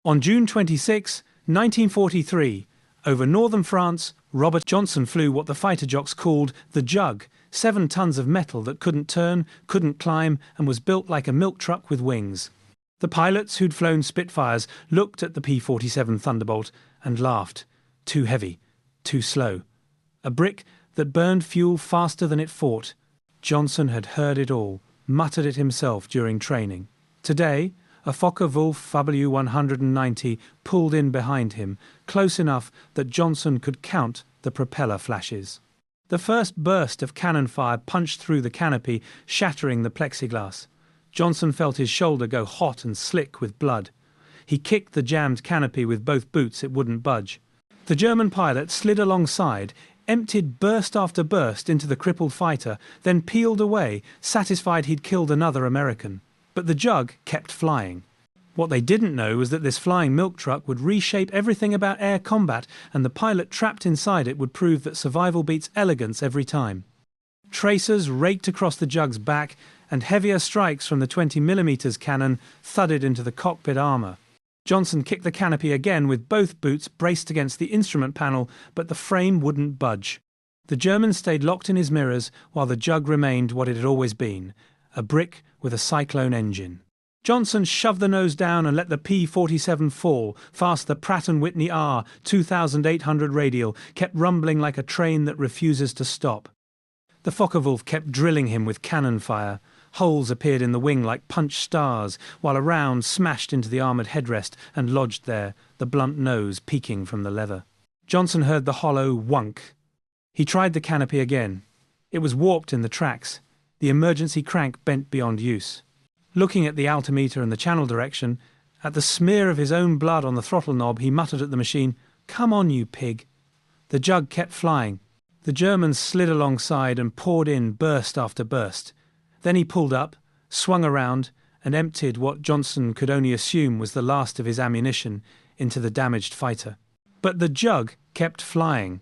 On June 26, 1943, over northern France, Robert Johnson flew what the fighter jocks called the Jug, 7 tons of metal that couldn't turn, couldn't climb, and was built like a milk truck with wings. The pilots who'd flown Spitfires looked at the P-47 Thunderbolt and laughed. Too heavy, too slow. A brick that burned fuel faster than it fought. Johnson had heard it all, muttered it himself during training. Today, a Focke-Wulf W190 pulled in behind him, close enough that Johnson could count the propeller flashes. The first burst of cannon fire punched through the canopy, shattering the plexiglass. Johnson felt his shoulder go hot and slick with blood. He kicked the jammed canopy with both boots, it wouldn't budge. The German pilot slid alongside, emptied burst after burst into the crippled fighter, then peeled away, satisfied he'd killed another American. But the Jug kept flying. What they didn't know was that this flying milk truck would reshape everything about air combat, and the pilot trapped inside it would prove that survival beats elegance every time. Tracers raked across the Jug's back, and heavier strikes from the 20mm cannon thudded into the cockpit armour. Johnson kicked the canopy again with both boots braced against the instrument panel, but the frame wouldn't budge. The German stayed locked in his mirrors while the Jug remained what it had always been, a brick with a cyclone engine. Johnson shoved the nose down and let the P-47 fall, fast the Pratt & Whitney R 2800 radial kept rumbling like a train that refuses to stop. The Focke-Wulf kept drilling him with cannon fire. Holes appeared in the wing like punched stars, while a round smashed into the armoured headrest and lodged there, the blunt nose peeking from the leather. Johnson heard the hollow whunk. He tried the canopy again. It was warped in the tracks. The emergency crank bent beyond use. Looking at the altimeter and the channel direction, at the smear of his own blood on the throttle knob, he muttered at the machine, "Come on, you pig." The Jug kept flying. The Germans slid alongside and poured in burst after burst. Then he pulled up, swung around, and emptied what Johnson could only assume was the last of his ammunition into the damaged fighter. But the Jug kept flying.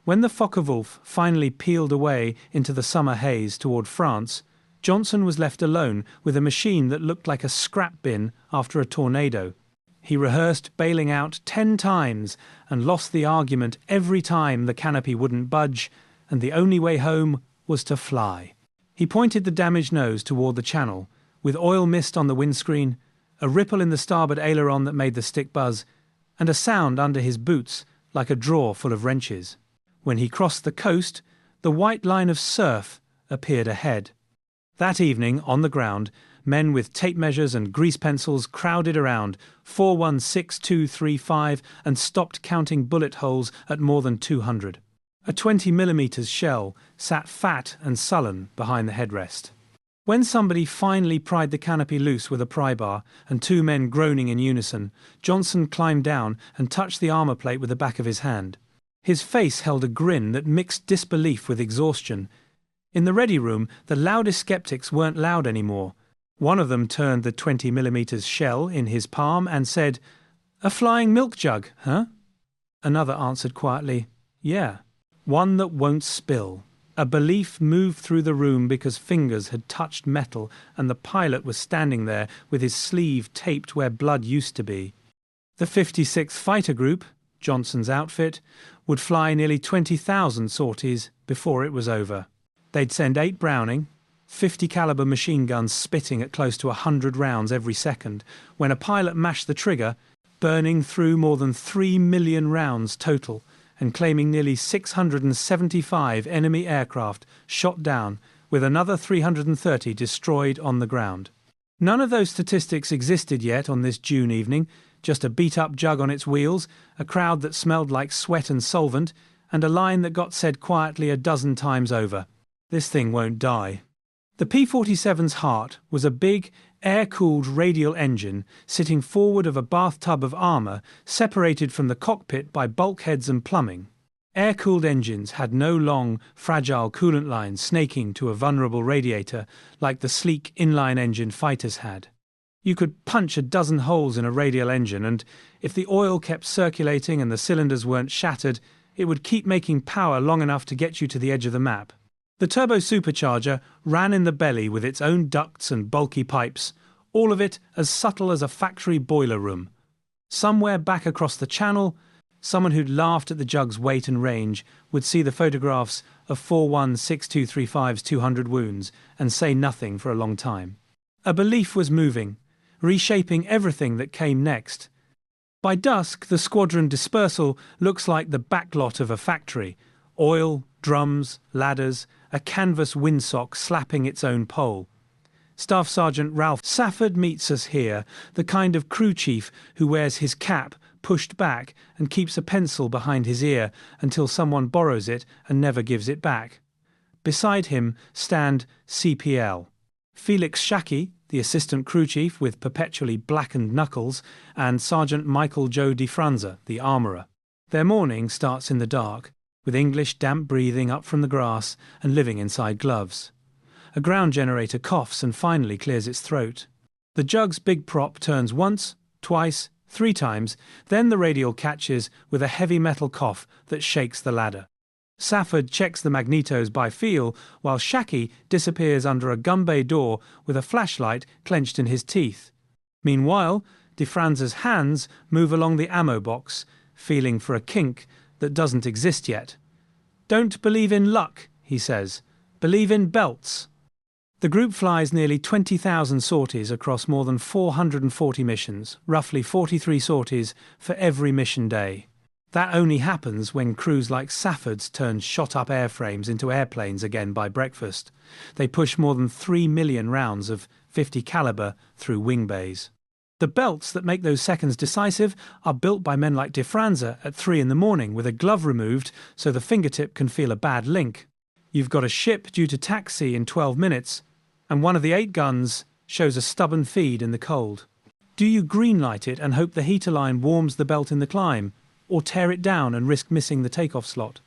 When the Focke-Wulf finally peeled away into the summer haze toward France, Johnson was left alone with a machine that looked like a scrap bin after a tornado. He rehearsed bailing out 10 times and lost the argument every time the canopy wouldn't budge, and the only way home was to fly. He pointed the damaged nose toward the channel, with oil mist on the windscreen, a ripple in the starboard aileron that made the stick buzz, and a sound under his boots like a drawer full of wrenches. When he crossed the coast, the white line of surf appeared ahead. That evening, on the ground, men with tape measures and grease pencils crowded around 416235 and stopped counting bullet holes at more than 200. A 20mm shell sat fat and sullen behind the headrest. When somebody finally pried the canopy loose with a pry bar and 2 men groaning in unison, Johnson climbed down and touched the armour plate with the back of his hand. His face held a grin that mixed disbelief with exhaustion. In the ready room, the loudest skeptics weren't loud anymore. One of them turned the 20mm shell in his palm and said, "A flying milk jug, huh?" Another answered quietly, "Yeah, one that won't spill." A belief moved through the room because fingers had touched metal and the pilot was standing there with his sleeve taped where blood used to be. The 56th Fighter Group, Johnson's outfit, would fly nearly 20,000 sorties before it was over. They'd send 8 Browning, 50 caliber machine guns spitting at close to 100 rounds every second. When a pilot mashed the trigger, burning through more than 3 million rounds total and claiming nearly 675 enemy aircraft shot down, with another 330 destroyed on the ground. None of those statistics existed yet on this June evening, just a beat-up Jug on its wheels, a crowd that smelled like sweat and solvent, and a line that got said quietly a dozen times over. This thing won't die. The P-47's heart was a big, air-cooled radial engine sitting forward of a bathtub of armour separated from the cockpit by bulkheads and plumbing. Air-cooled engines had no long, fragile coolant lines snaking to a vulnerable radiator like the sleek inline engine fighters had. You could punch a dozen holes in a radial engine and, if the oil kept circulating and the cylinders weren't shattered, it would keep making power long enough to get you to the edge of the map. The turbo supercharger ran in the belly with its own ducts and bulky pipes, all of it as subtle as a factory boiler room. Somewhere back across the channel, someone who'd laughed at the Jug's weight and range would see the photographs of 416235's 200 wounds and say nothing for a long time. A belief was moving, reshaping everything that came next. By dusk, the squadron dispersal looks like the backlot of a factory. Oil, drums, ladders, a canvas windsock slapping its own pole. Staff Sergeant Ralph Safford meets us here, the kind of crew chief who wears his cap pushed back and keeps a pencil behind his ear until someone borrows it and never gives it back. Beside him stand CPL. Felix Shackey, the assistant crew chief with perpetually blackened knuckles, and Sergeant Michael Joe DeFranza, the armourer. Their morning starts in the dark, with English damp breathing up from the grass and living inside gloves. A ground generator coughs and finally clears its throat. The Jug's big prop turns once, twice, 3 times, then the radial catches with a heavy metal cough that shakes the ladder. Safford checks the magnetos by feel, while Shackey disappears under a gun bay door with a flashlight clenched in his teeth. Meanwhile, DeFranza's hands move along the ammo box, feeling for a kink that doesn't exist yet. "Don't believe in luck," he says. "Believe in belts." The group flies nearly 20,000 sorties across more than 440 missions, roughly 43 sorties for every mission day. That only happens when crews like Safford's turn shot-up airframes into airplanes again by breakfast. They push more than 3 million rounds of .50 caliber through wing bays. The belts that make those seconds decisive are built by men like DeFranza at 3 in the morning with a glove removed so the fingertip can feel a bad link. You've got a ship due to taxi in 12 minutes, and one of the 8 guns shows a stubborn feed in the cold. Do you greenlight it and hope the heater line warms the belt in the climb, or tear it down and risk missing the takeoff slot?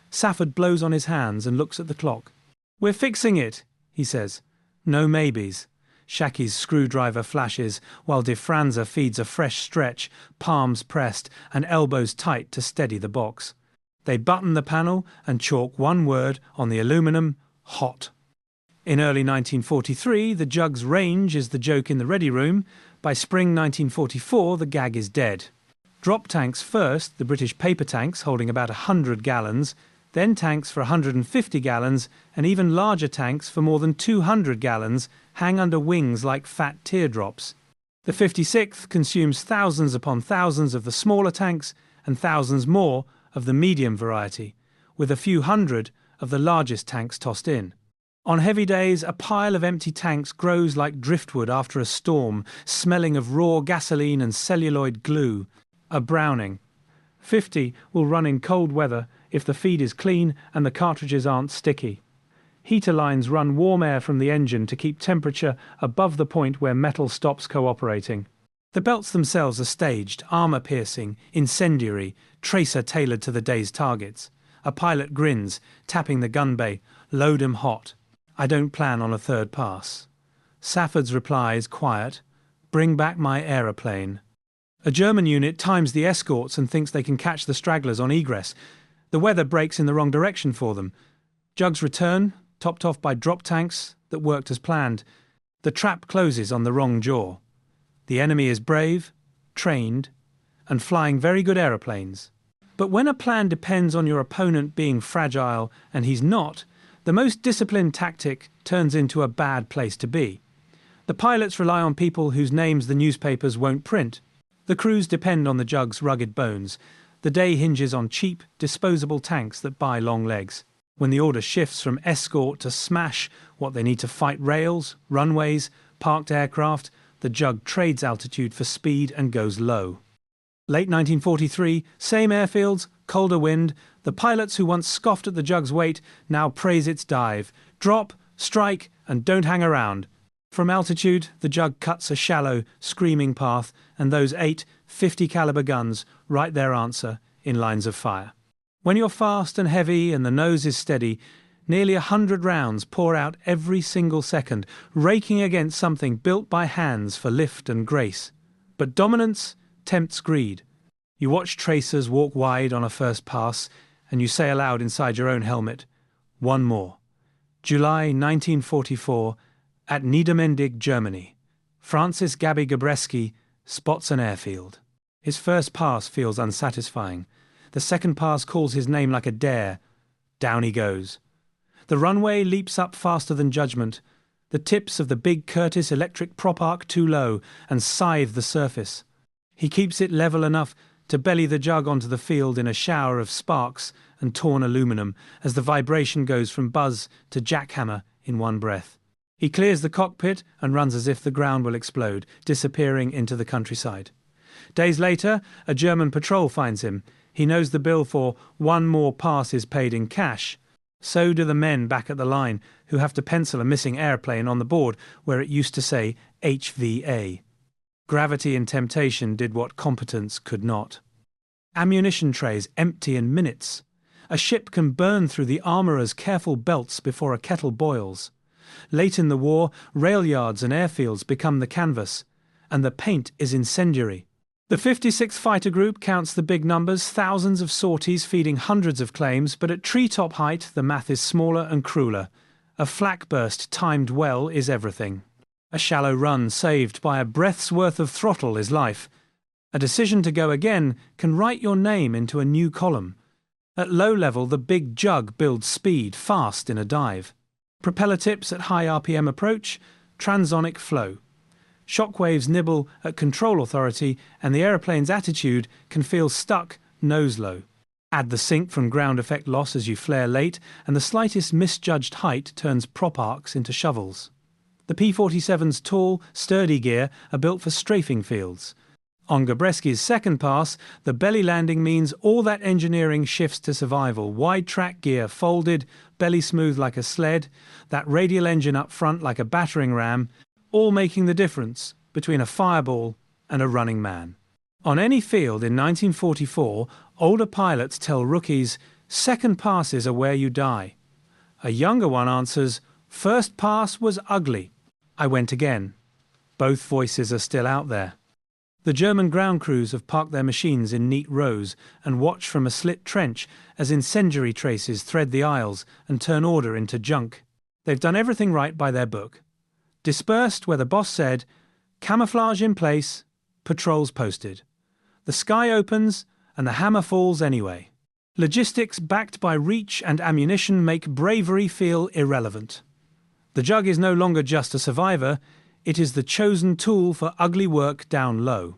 Safford blows on his hands and looks at the clock. "We're fixing it," he says. No maybes. Shackey's screwdriver flashes, while DeFranza feeds a fresh stretch, palms pressed and elbows tight to steady the box. They button the panel and chalk one word on the aluminum: hot. In early 1943, the Jug's range is the joke in the ready room. By spring 1944, the gag is dead. Drop tanks first, the British paper tanks holding about 100 gallons, then tanks for 150 gallons, and even larger tanks for more than 200 gallons hang under wings like fat teardrops. The 56th consumes thousands upon thousands of the smaller tanks and thousands more of the medium variety, with a few hundred of the largest tanks tossed in. On heavy days, a pile of empty tanks grows like driftwood after a storm, smelling of raw gasoline and celluloid glue. A Browning. 50 will run in cold weather if the feed is clean and the cartridges aren't sticky. Heater lines run warm air from the engine to keep temperature above the point where metal stops cooperating. The belts themselves are staged, armour-piercing, incendiary, tracer-tailored to the day's targets. A pilot grins, tapping the gun bay. "Load 'em hot. I don't plan on a third pass." Safford's reply is quiet. "Bring back my aeroplane." A German unit times the escorts and thinks they can catch the stragglers on egress. The weather breaks in the wrong direction for them. Jugs return, topped off by drop tanks that worked as planned. The trap closes on the wrong jaw. The enemy is brave, trained, and flying very good aeroplanes. But when a plan depends on your opponent being fragile and he's not, the most disciplined tactic turns into a bad place to be. The pilots rely on people whose names the newspapers won't print. The crews depend on the Jug's rugged bones. The day hinges on cheap, disposable tanks that buy long legs. When the order shifts from escort to smash what they need to fight rails, runways, parked aircraft, the Jug trades altitude for speed and goes low. Late 1943, same airfields, colder wind. The pilots who once scoffed at the Jug's weight now praise its dive. Drop, strike, and don't hang around. From altitude, the Jug cuts a shallow, screaming path, and those 8 .50 caliber guns write their answer in lines of fire. When you're fast and heavy and the nose is steady, nearly 100 rounds pour out every single second, raking against something built by hands for lift and grace. But dominance tempts greed. You watch tracers walk wide on a first pass, and you say aloud inside your own helmet, "One more." July 1944, at Niedermendig, Germany. Francis Gabreski spots an airfield. His first pass feels unsatisfying. The second pass calls his name like a dare. Down he goes. The runway leaps up faster than judgment. The tips of the big Curtiss electric prop arc too low and scythe the surface. He keeps it level enough to belly the jug onto the field in a shower of sparks and torn aluminum as the vibration goes from buzz to jackhammer in one breath. He clears the cockpit and runs as if the ground will explode, disappearing into the countryside. Days later, a German patrol finds him. He knows the bill for one more pass is paid in cash. So do the men back at the line, who have to pencil a missing airplane on the board where it used to say HVA. Gravity and temptation did what competence could not. Ammunition trays empty in minutes. A ship can burn through the armourer's careful belts before a kettle boils. Late in the war, rail yards and airfields become the canvas, and the paint is incendiary. The 56th Fighter Group counts the big numbers, thousands of sorties feeding hundreds of claims, but at treetop height the math is smaller and crueler. A flak burst timed well is everything. A shallow run saved by a breath's worth of throttle is life. A decision to go again can write your name into a new column. At low level, the big jug builds speed fast in a dive. Propeller tips at high RPM approach, transonic flow. Shockwaves nibble at control authority, and the aeroplane's attitude can feel stuck nose low. Add the sink from ground effect loss as you flare late, and the slightest misjudged height turns prop arcs into shovels. The P-47's tall, sturdy gear are built for strafing fields. On Gabreski's second pass, the belly landing means all that engineering shifts to survival. Wide track gear folded, belly smooth like a sled, that radial engine up front like a battering ram, all making the difference between a fireball and a running man. On any field in 1944, older pilots tell rookies, second passes are where you die. A younger one answers, first pass was ugly. I went again. Both voices are still out there. The German ground crews have parked their machines in neat rows and watch from a slit trench as incendiary traces thread the aisles and turn order into junk. They've done everything right by their book. Dispersed where the boss said, camouflage in place, patrols posted. The sky opens and the hammer falls anyway. Logistics backed by reach and ammunition make bravery feel irrelevant. The jug is no longer just a survivor, it is the chosen tool for ugly work down low.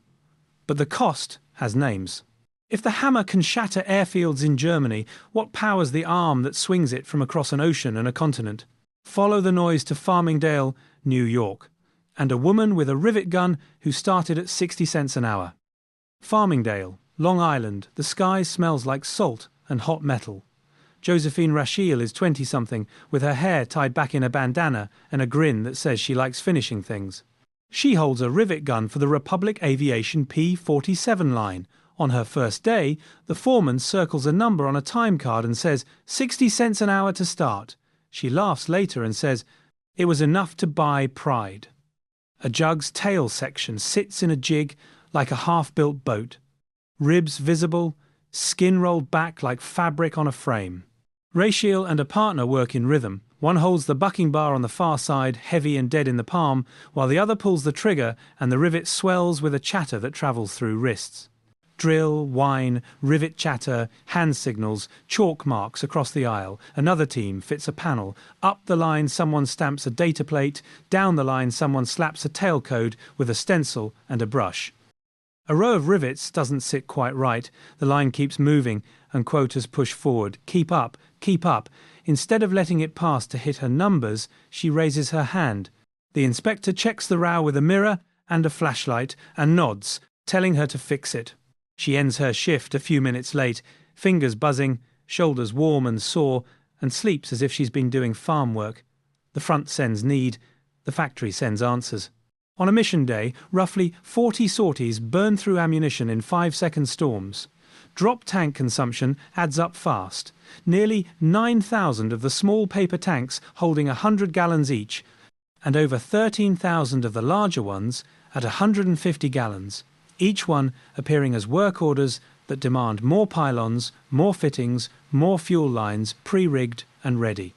But the cost has names. If the hammer can shatter airfields in Germany, what powers the arm that swings it from across an ocean and a continent? Follow the noise to Farmingdale, New York, and a woman with a rivet gun who started at 60 cents an hour. Farmingdale, Long Island, the sky smells like salt and hot metal. Josephine Rachel is 20-something, with her hair tied back in a bandana and a grin that says she likes finishing things. She holds a rivet gun for the Republic Aviation P-47 line. On her first day, the foreman circles a number on a time card and says, 60 cents an hour to start. She laughs later and says, it was enough to buy pride. A jug's tail section sits in a jig like a half-built boat. Ribs visible, skin rolled back like fabric on a frame. Rachel and a partner work in rhythm. One holds the bucking bar on the far side, heavy and dead in the palm, while the other pulls the trigger and the rivet swells with a chatter that travels through wrists. Drill, whine, rivet chatter, hand signals, chalk marks across the aisle. Another team fits a panel. Up the line someone stamps a data plate. Down the line someone slaps a tailcode with a stencil and a brush. A row of rivets doesn't sit quite right. The line keeps moving and quotas push forward. Keep up, keep up. Instead of letting it pass to hit her numbers, she raises her hand. The inspector checks the row with a mirror and a flashlight and nods, telling her to fix it. She ends her shift a few minutes late, fingers buzzing, shoulders warm and sore, and sleeps as if she's been doing farm work. The front sends need, the factory sends answers. On a mission day, roughly 40 sorties burn through ammunition in 5-second storms. Drop tank consumption adds up fast. Nearly 9,000 of the small paper tanks holding 100 gallons each, and over 13,000 of the larger ones at 150 gallons, each one appearing as work orders that demand more pylons, more fittings, more fuel lines, pre-rigged and ready.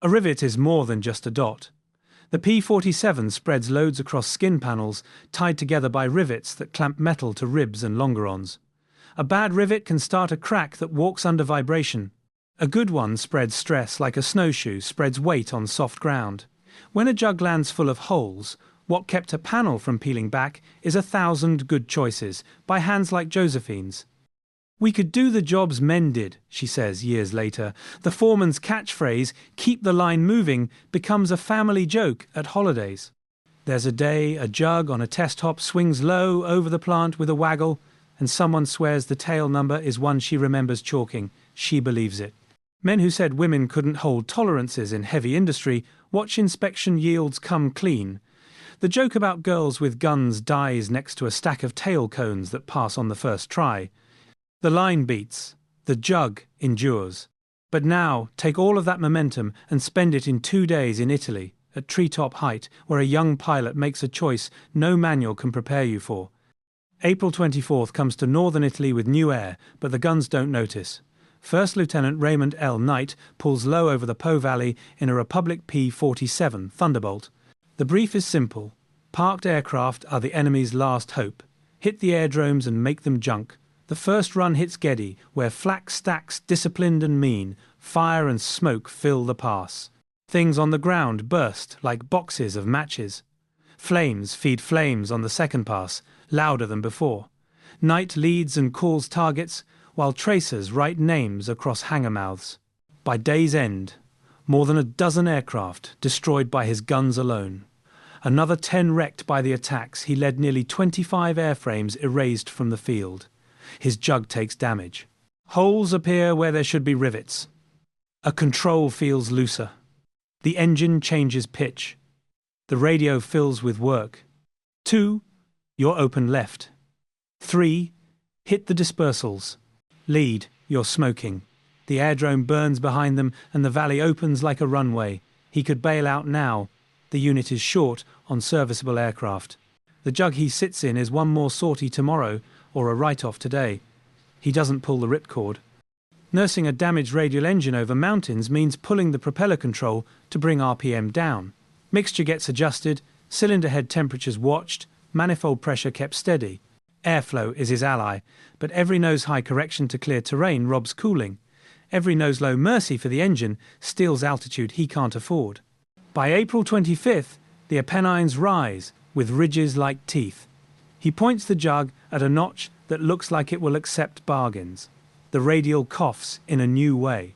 A rivet is more than just a dot. The P-47 spreads loads across skin panels, tied together by rivets that clamp metal to ribs and longerons. A bad rivet can start a crack that walks under vibration. A good one spreads stress like a snowshoe spreads weight on soft ground. When a jug lands full of holes, what kept a panel from peeling back is 1,000 good choices, by hands like Josephine's. "We could do the jobs men did," she says years later. The foreman's catchphrase, "keep the line moving," becomes a family joke at holidays. There's a day a jug on a test hop swings low over the plant with a waggle, and someone swears the tail number is one she remembers chalking. She believes it. Men who said women couldn't hold tolerances in heavy industry watch inspection yields come clean. The joke about girls with guns dies next to a stack of tail cones that pass on the first try. The line beats. The jug endures. But now, take all of that momentum and spend it in 2 days in Italy, at treetop height, where a young pilot makes a choice no manual can prepare you for. April 24th comes to northern Italy with new air, but the guns don't notice. First Lieutenant Raymond Knight pulls low over the Po Valley in a Republic P-47 Thunderbolt. The brief is simple. Parked aircraft are the enemy's last hope. Hit the airdromes and make them junk. The first run hits Geddy, where flak stacks, disciplined and mean, fire and smoke fill the pass. Things on the ground burst like boxes of matches. Flames feed flames on the second pass, louder than before. Knight leads and calls targets, while tracers write names across hangar mouths. By day's end, more than a dozen aircraft destroyed by his guns alone. Another 10 wrecked by the attacks. He led nearly 25 airframes erased from the field. His jug takes damage. Holes appear where there should be rivets. A control feels looser. The engine changes pitch. The radio fills with work. 2, you're open left. 3, hit the dispersals. Lead, you're smoking. The airdrome burns behind them and the valley opens like a runway. He could bail out now. The unit is short on serviceable aircraft. The jug he sits in is one more sortie tomorrow or a write-off today. He doesn't pull the ripcord. Nursing a damaged radial engine over mountains means pulling the propeller control to bring RPM down. Mixture gets adjusted, cylinder head temperatures watched, manifold pressure kept steady. Airflow is his ally, but every nose-high correction to clear terrain robs cooling. Every nose-low mercy for the engine steals altitude he can't afford. By April 25th, the Apennines rise, with ridges like teeth. He points the jug at a notch that looks like it will accept bargains. The radial coughs in a new way.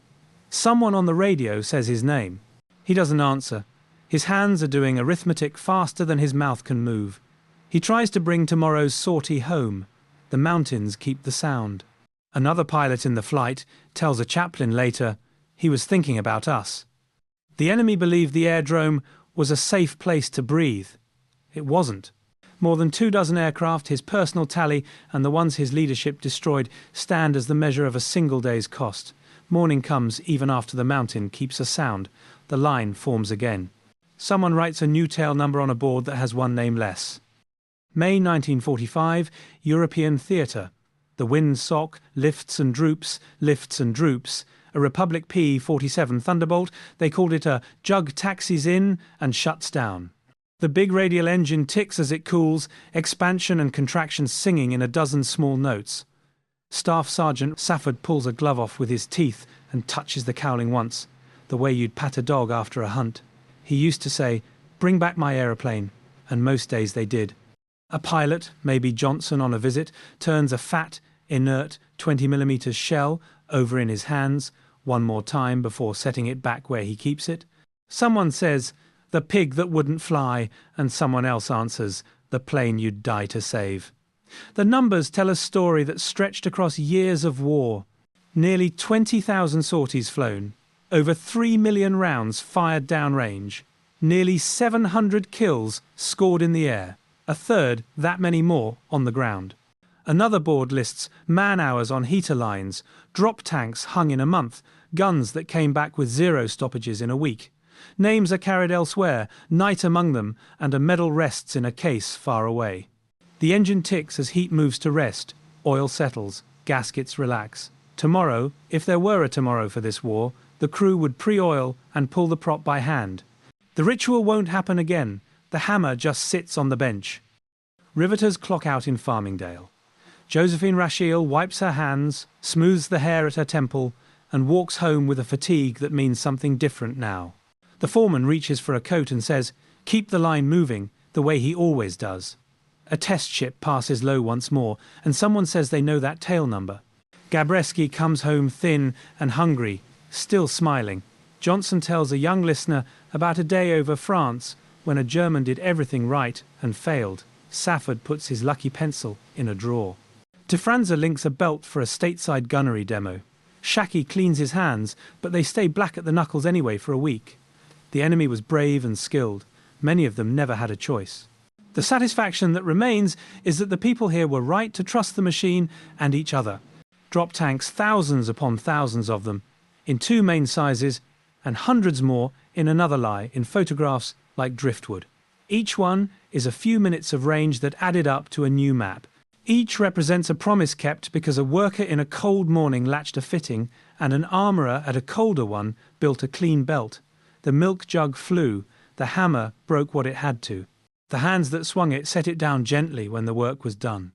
Someone on the radio says his name. He doesn't answer. His hands are doing arithmetic faster than his mouth can move. He tries to bring tomorrow's sortie home. The mountains keep the sound. Another pilot in the flight tells a chaplain later, he was thinking about us. The enemy believed the airdrome was a safe place to breathe. It wasn't. More than 24 aircraft, his personal tally, and the ones his leadership destroyed stand as the measure of a single day's cost. Morning comes even after the mountain keeps a sound. The line forms again. Someone writes a new tail number on a board that has one name less. May 1945, European Theatre. The windsock lifts and droops, a Republic P-47 Thunderbolt. They called it a jug taxis in and shuts down. The big radial engine ticks as it cools, expansion and contraction singing in a dozen small notes. Staff Sergeant Safford pulls a glove off with his teeth and touches the cowling once, the way you'd pat a dog after a hunt. He used to say, "Bring back my aeroplane," and most days they did. A pilot, maybe Johnson on a visit, turns a fat, inert 20mm shell over in his hands one more time before setting it back where he keeps it. Someone says, "The pig that wouldn't fly," and someone else answers, "The plane you'd die to save." The numbers tell a story that stretched across years of war. Nearly 20,000 sorties flown, over 3 million rounds fired downrange, nearly 700 kills scored in the air, a third that many more on the ground. Another board lists man-hours on heater lines, drop tanks hung in a month, guns that came back with 0 stoppages in a week. Names are carried elsewhere, Knight among them, and a medal rests in a case far away. The engine ticks as heat moves to rest, oil settles, gaskets relax. Tomorrow, if there were a tomorrow for this war, the crew would pre-oil and pull the prop by hand. The ritual won't happen again. The hammer just sits on the bench. Riveters clock out in Farmingdale. Josephine Rashiel wipes her hands, smooths the hair at her temple, and walks home with a fatigue that means something different now. The foreman reaches for a coat and says, "Keep the line moving, the way he always does." A test ship passes low once more, and someone says they know that tail number. Gabreski comes home thin and hungry, still smiling. Johnson tells a young listener about a day over France when a German did everything right and failed. Safford puts his lucky pencil in a drawer. Franza links a belt for a stateside gunnery demo. Shaki cleans his hands, but they stay black at the knuckles anyway for a week. The enemy was brave and skilled. Many of them never had a choice. The satisfaction that remains is that the people here were right to trust the machine and each other. Drop tanks, thousands upon thousands of them, in 2 main sizes, and hundreds more in another lie, in photographs like driftwood. Each one is a few minutes of range that added up to a new map. Each represents a promise kept because a worker in a cold morning latched a fitting and an armourer at a colder one built a clean belt. The milk jug flew, the hammer broke what it had to. The hands that swung it set it down gently when the work was done.